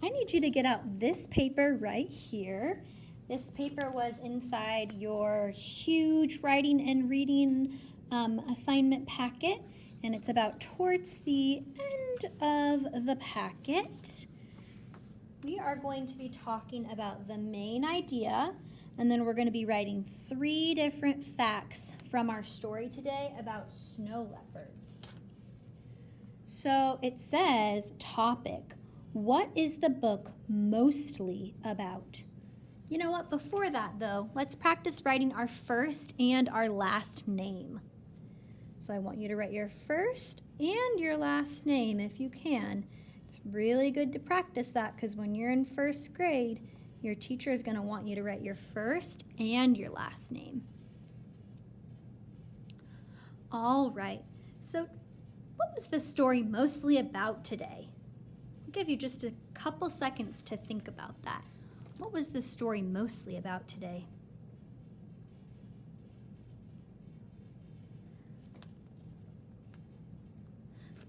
I need you to get out this paper right here. This paper was inside your huge writing and reading assignment packet, and it's about towards the end of the packet. We are going to be talking about the main idea, and then we're going to be writing 3 different facts from our story today about snow leopards. So it says, topic, what is the book mostly about? You know what, before that though, let's practice writing our first and our last name. So I want you to write your first and your last name if you can. It's really good to practice that because when you're in first grade, your teacher is going to want you to write your first and your last name. All right, so what was the story mostly about today? I'll give you just a couple seconds to think about that. What was the story mostly about today?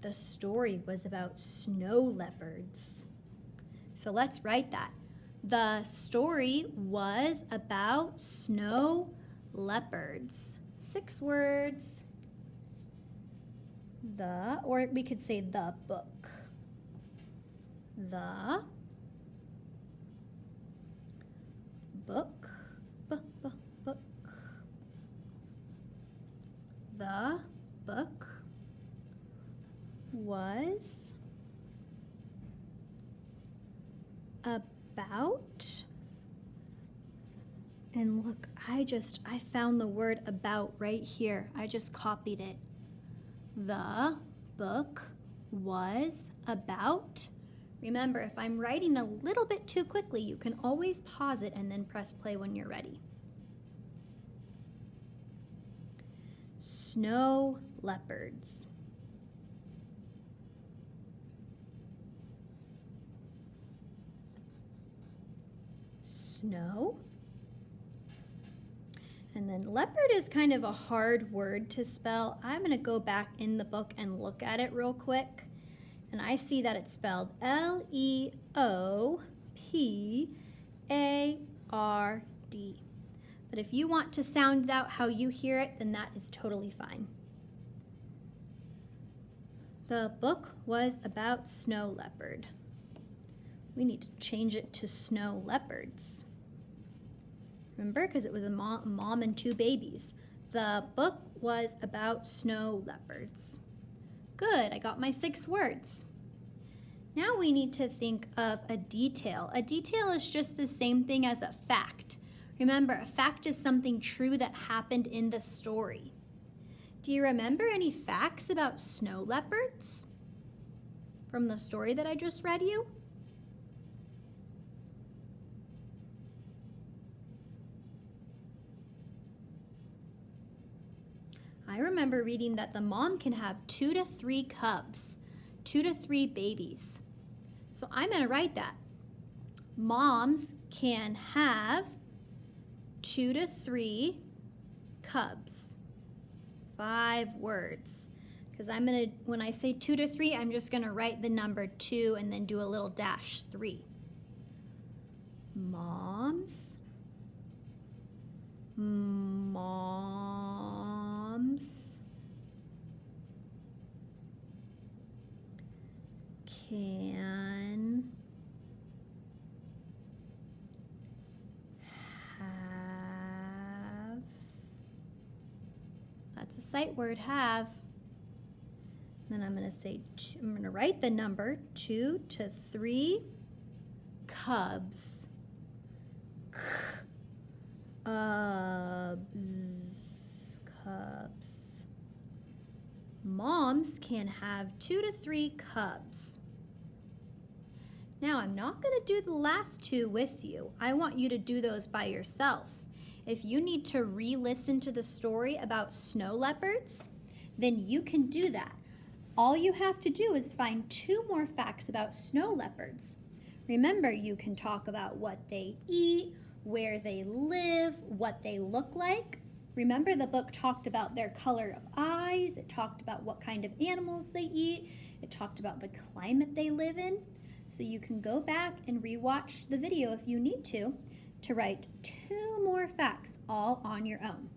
The story was about snow leopards. So let's write that. The story was about snow leopards. 6 words. Or we could say the book. The book. Book. The book was about, and look, I found the word about right here. I just copied it. The book was about. Remember, if I'm writing a little bit too quickly, you can always pause it and then press play when you're ready. Snow leopards. Snow. And then leopard is kind of a hard word to spell. I'm going to go back in the book and look at it real quick. And I see that it's spelled L-E-O-P-A-R-D. But if you want to sound it out how you hear it, then that is totally fine. The book was about snow leopard. We need to change it to snow leopards. Remember, because it was a mom and 2 babies. The book was about snow leopards. Good, I got my 6 words. Now we need to think of a detail. A detail is just the same thing as a fact. Remember, a fact is something true that happened in the story. Do you remember any facts about snow leopards from the story that I just read you? I remember reading that the mom can have 2 to 3 cubs, 2 to 3 babies. So I'm going to write that. Moms can have 2 to 3 cubs. 5 words. Because when I say 2 to 3, I'm just going to write the number 2 and then do a little dash 3. Moms can have, that's a sight word, have. Then I'm going to say, I'm going to write the number 2 to 3 cubs. Cubs. Moms can have 2 to 3 cubs. Now, I'm not going to do the last 2 with you. I want you to do those by yourself. If you need to re-listen to the story about snow leopards, then you can do that. All you have to do is find 2 more facts about snow leopards. Remember, you can talk about what they eat, where they live, what they look like. Remember, the book talked about their color of eyes. It talked about what kind of animals they eat. It talked about the climate they live in. So you can go back and rewatch the video if you need to write 2 more facts all on your own.